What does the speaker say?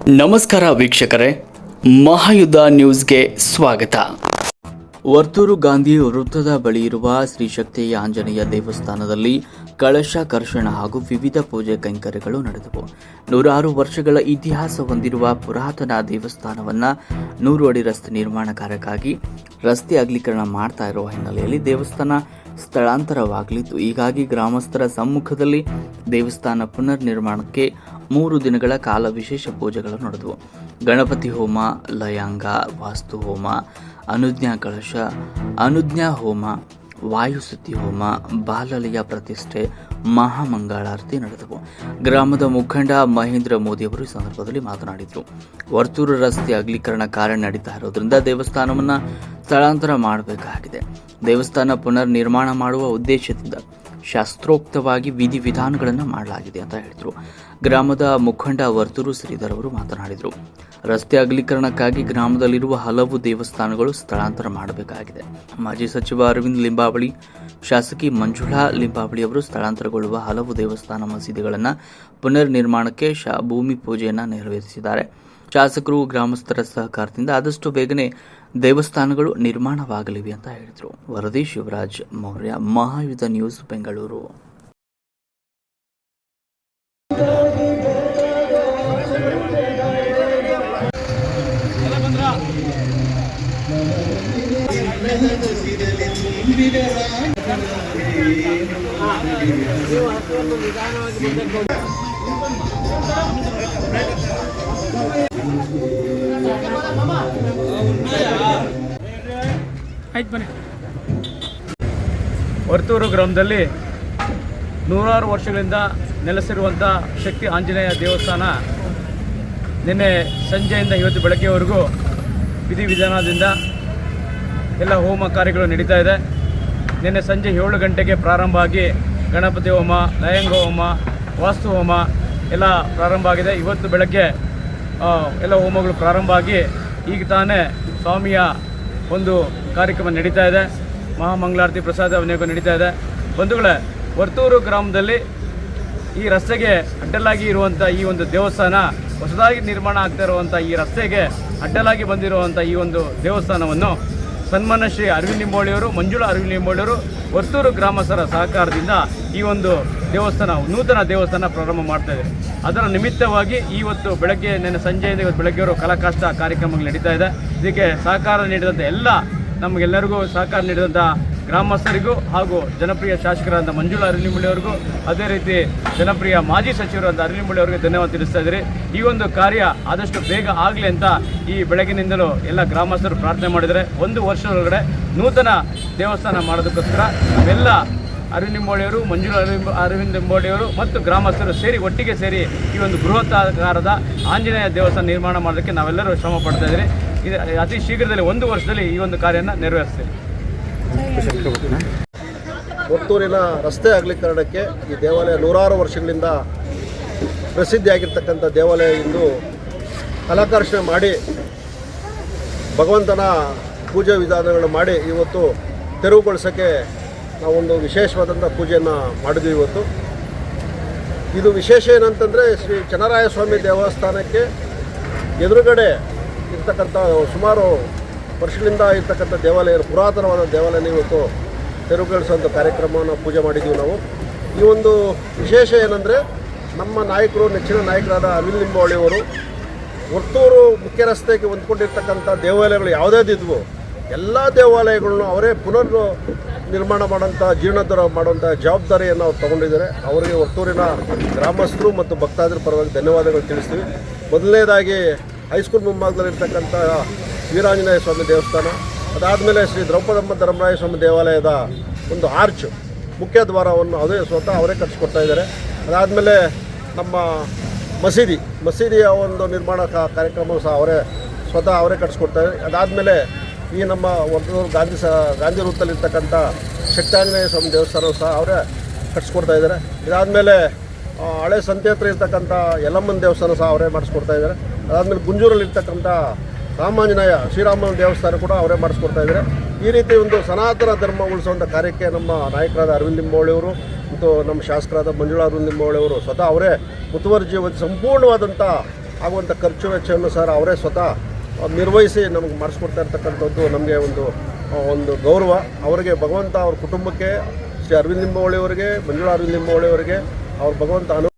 ನಮಸ್ಕಾರ ವೀಕ್ಷಕರೇ, ಮಹಾಯುದ್ಧ ನ್ಯೂಸ್ಗೆ ಸ್ವಾಗತ. ವರ್ತೂರು ಗಾಂಧಿ ವೃತ್ತದ ಬಳಿ ಇರುವ ಶ್ರೀ ಶಕ್ತಿ ಆಂಜನೇಯ ದೇವಸ್ಥಾನದಲ್ಲಿ ಕಳಶ ಕರ್ಷಣ ಹಾಗೂ ವಿವಿಧ ಪೂಜೆ ಕೈಂಕರ್ಯಗಳು ನಡೆದವು. 106 ವರ್ಷಗಳ ಇತಿಹಾಸ ಹೊಂದಿರುವ ಪುರಾತನ ದೇವಸ್ಥಾನವನ್ನು 100 ಅಡಿ ರಸ್ತೆ ನಿರ್ಮಾಣ ಕಾರ್ಯಕ್ಕಾಗಿ ರಸ್ತೆ ಅಗಲೀಕರಣ ಮಾಡ್ತಾ ಇರುವ ಹಿನ್ನೆಲೆಯಲ್ಲಿ ದೇವಸ್ಥಾನ ಸ್ಥಳಾಂತರವಾಗಲಿದ್ದು, ಹೀಗಾಗಿ ಗ್ರಾಮಸ್ಥರ ಸಮ್ಮುಖದಲ್ಲಿ ದೇವಸ್ಥಾನ ಪುನರ್ ನಿರ್ಮಾಣಕ್ಕೆ 3 ದಿನಗಳ ಕಾಲ ವಿಶೇಷ ಪೂಜೆಗಳು ನಡೆದವು. ಗಣಪತಿ ಹೋಮ, ಲಯಾಂಗ, ವಾಸ್ತು ಹೋಮ, ಅನುಜ್ಞಾ ಕಳಶ, ಅನುಜ್ಞಾ ಹೋಮ, ವಾಯುಸುತಿ ಹೋಮ, ಬಾಲಲಯ ಪ್ರತಿಷ್ಠೆ, ಮಹಾಮಂಗಳಾರತಿ ನಡೆದವು. ಗ್ರಾಮದ ಮುಖಂಡ ಮಹೇಂದ್ರ ಮೋದಿ ಅವರು ಈ ಸಂದರ್ಭದಲ್ಲಿ ಮಾತನಾಡಿದರು. ವರ್ತೂರು ರಸ್ತೆ ಅಗಲೀಕರಣ ಕಾರ್ಯ ನಡೀತಾ ಇರೋದ್ರಿಂದ ದೇವಸ್ಥಾನವನ್ನು ಸ್ಥಳಾಂತರ ಮಾಡಬೇಕಾಗಿದೆ. ದೇವಸ್ಥಾನ ಪುನರ್ ನಿರ್ಮಾಣ ಮಾಡುವ ಉದ್ದೇಶದಿಂದ ಶಾಸ್ತ್ರೋಕ್ತವಾಗಿ ವಿಧಿವಿಧಾನಗಳನ್ನು ಮಾಡಲಾಗಿದೆ ಅಂತ ಹೇಳಿದರು. ಗ್ರಾಮದ ಮುಖಂಡ ವರ್ತೂರು ಶ್ರೀಧರ್ ಅವರು ಮಾತನಾಡಿದರು. ರಸ್ತೆ ಅಗಲೀಕರಣಕ್ಕಾಗಿ ಗ್ರಾಮದಲ್ಲಿರುವ ಹಲವು ದೇವಸ್ಥಾನಗಳು ಸ್ಥಳಾಂತರ ಮಾಡಬೇಕಾಗಿದೆ. ಮಾಜಿ ಸಚಿವ ಅರವಿಂದ್ ಲಿಂಬಾವಳಿ, ಶಾಸಕಿ ಮಂಜುಳಾ ಲಿಂಬಾವಳಿ ಅವರು ಸ್ಥಳಾಂತರಗೊಳ್ಳುವ ಹಲವು ದೇವಸ್ಥಾನ ಮಸೀದಿಗಳನ್ನು ಪುನರ್ ನಿರ್ಮಾಣಕ್ಕೆ ಭೂಮಿ ಪೂಜೆಯನ್ನು ನೆರವೇರಿಸಿದ್ದಾರೆ. ಶಾಸಕರು ಗ್ರಾಮಸ್ಥರ ಸಹಕಾರದಿಂದ ಆದಷ್ಟು ಬೇಗನೆ ದೇವಸ್ಥಾನಗಳು ನಿರ್ಮಾಣವಾಗಲಿವೆ ಅಂತ ಹೇಳಿದರು. ವರದಿ ಶಿವರಾಜ್ ಮೌರ್ಯ, ಮಹಾಯುದ್ಧ ನ್ಯೂಸ್, ಬೆಂಗಳೂರು. ವರ್ತೂರು ಗ್ರಾಮದಲ್ಲಿ 106 ವರ್ಷಗಳಿಂದ ನೆಲೆಸಿರುವಂಥ ಶಕ್ತಿ ಆಂಜನೇಯ ದೇವಸ್ಥಾನ ನಿನ್ನೆ ಸಂಜೆಯಿಂದ ಇವತ್ತು ಬೆಳಗ್ಗೆವರೆಗೂ ವಿಧಿವಿಧಾನದಿಂದ ಎಲ್ಲ ಹೋಮ ಕಾರ್ಯಗಳು ನಡೀತಾ ಇದೆ. ನಿನ್ನೆ ಸಂಜೆ 7 ಗಂಟೆಗೆ ಪ್ರಾರಂಭ ಆಗಿ ಗಣಪತಿ ಹೋಮ, ಲಯಂಗ ಹೋಮ, ವಾಸ್ತು ಹೋಮ ಎಲ್ಲ ಪ್ರಾರಂಭ ಆಗಿದೆ. ಇವತ್ತು ಬೆಳಗ್ಗೆ ಎಲ್ಲ ಹೋಮಗಳು ಪ್ರಾರಂಭ ಆಗಿ ಈಗ ತಾನೇ ಸ್ವಾಮಿಯ ಒಂದು ಕಾರ್ಯಕ್ರಮ ನಡೀತಾ ಇದೆ. ಮಹಾಮಂಗಳಾರತಿ, ಪ್ರಸಾದ ವಿನಿಯೋಗ ನಡೀತಾ ಇದೆ. ಬಂಧುಗಳೇ, ವರ್ತೂರು ಗ್ರಾಮದಲ್ಲಿ ಈ ರಸ್ತೆಗೆ ಅಡ್ಡಲಾಗಿ ಇರುವಂಥ ಈ ಒಂದು ದೇವಸ್ಥಾನ, ಹೊಸದಾಗಿ ನಿರ್ಮಾಣ ಆಗ್ತಾ ಇರುವಂಥ ಈ ರಸ್ತೆಗೆ ಅಡ್ಡಲಾಗಿ ಬಂದಿರುವಂಥ ಈ ಒಂದು ದೇವಸ್ಥಾನವನ್ನು ಸನ್ಮಾನ್ಯ ಶ್ರೀ ಅರವಿಂದ್ ಲಿಂಬೋಳಿಯವರು, ಮಂಜುಳಾ ಅರವಿಂದ್ ಲಿಂಬೋಳಿಯವರು ವರ್ತೂರು ಗ್ರಾಮಸ್ಥರ ಸಹಕಾರದಿಂದ ಈ ಒಂದು ದೇವಸ್ಥಾನ, ನೂತನ ದೇವಸ್ಥಾನ ಪ್ರಾರಂಭ ಮಾಡ್ತಾ ಇದ್ದಾರೆ. ಅದರ ನಿಮಿತ್ತವಾಗಿ ಇವತ್ತು ಬೆಳಗ್ಗೆ, ನೆನ್ನೆ ಸಂಜೆಯಿಂದ ಇವತ್ತು ಬೆಳಗ್ಗೆಯವರು ಕಲಾಕಾಷ್ಟ ಕಾರ್ಯಕ್ರಮಗಳು ನಡೀತಾ ಇದೆ. ಇದಕ್ಕೆ ಸಹಕಾರ ನೀಡಿದಂಥ ಎಲ್ಲ ನಮಗೆಲ್ಲರಿಗೂ ಸಹಕಾರ ನೀಡಿದಂಥ ಗ್ರಾಮಸ್ಥರಿಗೂ ಹಾಗೂ ಜನಪ್ರಿಯ ಶಾಸಕರಾದ ಮಂಜುಳಾ ಅರವಿಂದ್ ಲಿಂಬೋಳಿಯವರಿಗೂ, ಅದೇ ರೀತಿ ಜನಪ್ರಿಯ ಮಾಜಿ ಸಚಿವರಾದ ಅರವಿಂದ್ ಲಿಂಬೋಳಿಯವರಿಗೆ ಧನ್ಯವಾದ ತಿಳಿಸ್ತಾ ಇದ್ದೀರಿ. ಈ ಒಂದು ಕಾರ್ಯ ಆದಷ್ಟು ಬೇಗ ಆಗಲಿ ಅಂತ ಈ ಬೆಳಗಿನಿಂದಲೂ ಎಲ್ಲ ಗ್ರಾಮಸ್ಥರು ಪ್ರಾರ್ಥನೆ ಮಾಡಿದರೆ, 1 ವರ್ಷದೊಳಗಡೆ ನೂತನ ದೇವಸ್ಥಾನ ಮಾಡೋದಕ್ಕೋಸ್ಕರ ಎಲ್ಲ ಅರವಿಂದ್ ಲಿಂಬೋಳಿಯವರು, ಮಂಜುಳಾ ಅರವಿಂದ್ ಲಿಂಬೋಳಿಯವರು ಮತ್ತು ಗ್ರಾಮಸ್ಥರು ಸೇರಿ ಒಟ್ಟಿಗೆ ಸೇರಿ ಈ ಒಂದು ಬೃಹತ್ತಾಕಾರದ ಆಂಜನೇಯ ದೇವಸ್ಥಾನ ನಿರ್ಮಾಣ ಮಾಡೋದಕ್ಕೆ ನಾವೆಲ್ಲರೂ ಶ್ರಮ ಪಡ್ತಾ ಇದ್ದೀರಿ. ಇದು ಅತಿ ಶೀಘ್ರದಲ್ಲಿ 1 ವರ್ಷದಲ್ಲಿ ಈ ಒಂದು ಕಾರ್ಯನ ನೆರವೇರಿಸ್ತೀವಿ. ವರ್ತೂರಿನ ರಸ್ತೆ ಅಗಲೀಕರಣಕ್ಕೆ ಈ ದೇವಾಲಯ 106 ವರ್ಷಗಳಿಂದ ಪ್ರಸಿದ್ಧಿಯಾಗಿರ್ತಕ್ಕಂಥ ದೇವಾಲಯ ಇಂದು ಕಲಾಕರ್ಷಣೆ ಮಾಡಿ ಭಗವಂತನ ಪೂಜೆ ವಿಧಾನಗಳು ಮಾಡಿ ಇವತ್ತು ತೆರವುಗೊಳಿಸೋಕ್ಕೆ ನಾವೊಂದು ವಿಶೇಷವಾದಂಥ ಪೂಜೆಯನ್ನು ಮಾಡಿದ್ವಿ. ಇವತ್ತು ಇದು ವಿಶೇಷ ಏನಂತಂದರೆ, ಶ್ರೀ ಚನ್ನರಾಯ ಸ್ವಾಮಿ ದೇವಸ್ಥಾನಕ್ಕೆ ಎದುರುಗಡೆ ಇರ್ತಕ್ಕಂಥ ಸುಮಾರು ವರ್ಷಗಳಿಂದ ಇರ್ತಕ್ಕಂಥ ದೇವಾಲಯ, ಪುರಾತನವಾದ ದೇವಾಲಯನ ಇವತ್ತು ತೆರವುಗೊಳಿಸುವಂಥ ಕಾರ್ಯಕ್ರಮವನ್ನು ಪೂಜೆ ಮಾಡಿದ್ದೀವಿ ನಾವು. ಈ ಒಂದು ವಿಶೇಷ ಏನಂದರೆ, ನಮ್ಮ ನಾಯಕರು, ನೆಚ್ಚಿನ ನಾಯಕರಾದ ಅರವಿಂದ್ ಲಿಂಬೋಳಿಯವರು ವರ್ತೂರು ಮುಖ್ಯ ರಸ್ತೆಗೆ ಹೊಂದ್ಕೊಂಡಿರ್ತಕ್ಕಂಥ ದೇವಾಲಯಗಳು ಯಾವುದ್ಯಾವುದಿದ್ವು ಎಲ್ಲ ದೇವಾಲಯಗಳನ್ನು ಅವರೇ ಪುನರ್ ನಿರ್ಮಾಣ ಮಾಡೋಂಥ, ಜೀರ್ಣೋದ್ಧಾರ ಮಾಡುವಂಥ ಜವಾಬ್ದಾರಿಯನ್ನು ಅವ್ರು ತೊಗೊಂಡಿದ್ದಾರೆ. ಅವರಿಗೆ ವರ್ತೂರಿನ ಗ್ರಾಮಸ್ಥರು ಮತ್ತು ಭಕ್ತಾದಿರ ಪರವಾಗಿ ಧನ್ಯವಾದಗಳು ತಿಳಿಸ್ತೀವಿ. ಮೊದಲನೇದಾಗಿ ಹೈಸ್ಕೂಲ್ ಮುಂಭಾಗದಲ್ಲಿರ್ತಕ್ಕಂಥ ವೀರಾಂಜನೇಯ ಸ್ವಾಮಿ ದೇವಸ್ಥಾನ, ಅದಾದಮೇಲೆ ಶ್ರೀ ದ್ರೌಪದಮ್ಮ ಧರ್ಮರಾಯ ಸ್ವಾಮಿ ದೇವಾಲಯದ ಒಂದು ಆರ್ಚ್ ಮುಖ್ಯ ದ್ವಾರವನ್ನು ಅದೇ ಸ್ವತಃ ಅವರೇ ಕಟ್ಟಿಸ್ಕೊಡ್ತಾ ಇದ್ದಾರೆ. ಅದಾದಮೇಲೆ ನಮ್ಮ ಮಸೀದಿಯ ಒಂದು ನಿರ್ಮಾಣ ಕಾರ್ಯಕ್ರಮ ಸಹ ಸ್ವತಃ ಅವರೇ ಕಟ್ಟಿಸ್ಕೊಡ್ತಾರೆ. ಅದಾದಮೇಲೆ ಈ ನಮ್ಮ ವರ್ತೂರು ಗಾಂಧಿ ವೃತ್ತದಲ್ಲಿರ್ತಕ್ಕಂಥ ಶಕ್ತಾಂಜನೇಯ ಸ್ವಾಮಿ ದೇವಸ್ಥಾನ ಸಹ ಅವರೇ ಕಟ್ಟಿಸ್ಕೊಡ್ತಾ ಇದ್ದಾರೆ. ಇದಾದಮೇಲೆ ಹಳೆ ಸಂತೆ ಹತ್ರ ಇರ್ತಕ್ಕಂಥ ಯಲ್ಲಮ್ಮನ ದೇವಸ್ಥಾನ ಸಹ ಅವರೇ ಮಾಡಿಸ್ಕೊಡ್ತಾ ಇದ್ದಾರೆ. ಅದಾದಮೇಲೆ ಗುಂಜೂರಲ್ಲಿರ್ತಕ್ಕಂಥ ರಾಮಾಂಜನೇಯ ಶ್ರೀರಾಮನ ದೇವಸ್ಥಾನ ಕೂಡ ಅವರೇ ಮಾಡಿಸ್ಕೊಡ್ತಾ ಇದ್ದಾರೆ. ಈ ರೀತಿ ಒಂದು ಸನಾತನ ಧರ್ಮ ಉಳಿಸುವಂಥ ಕಾರ್ಯಕ್ಕೆ ನಮ್ಮ ನಾಯಕರಾದ ಅರವಿಂದ್ ಲಿಂಬೋಳಿಯವರು ಮತ್ತು ನಮ್ಮ ಶಾಸಕರಾದ ಮಂಜುಳಾ ಅರವಿಂದ್ ಲಿಂಬೋಳಿಯವರು ಸ್ವತಃ ಅವರೇ ಮುತುವರ್ಜಿ ಸಂಪೂರ್ಣವಾದಂಥ ಆಗುವಂಥ ಖರ್ಚು ವೆಚ್ಚವನ್ನು ಸರ್ ಅವರೇ ಸ್ವತಃ ನಿರ್ವಹಿಸಿ ನಮಗೆ ಮಾಡಿಸ್ಕೊಡ್ತಾ ಇರ್ತಕ್ಕಂಥದ್ದು ನಮಗೆ ಒಂದು ಗೌರವ. ಅವರಿಗೆ ಭಗವಂತ ಅವ್ರ ಕುಟುಂಬಕ್ಕೆ ಶ್ರೀ ಅರವಿಂದ್ ಲಿಂಬಾವಳಿ ಅವರಿಗೆ, ಮಂಜುಳಾ ಅರವಿಂದ್ ಲಿಂಬಾವಳಿ ಅವರಿಗೆ ಅವ್ರ ಭಗವಂತ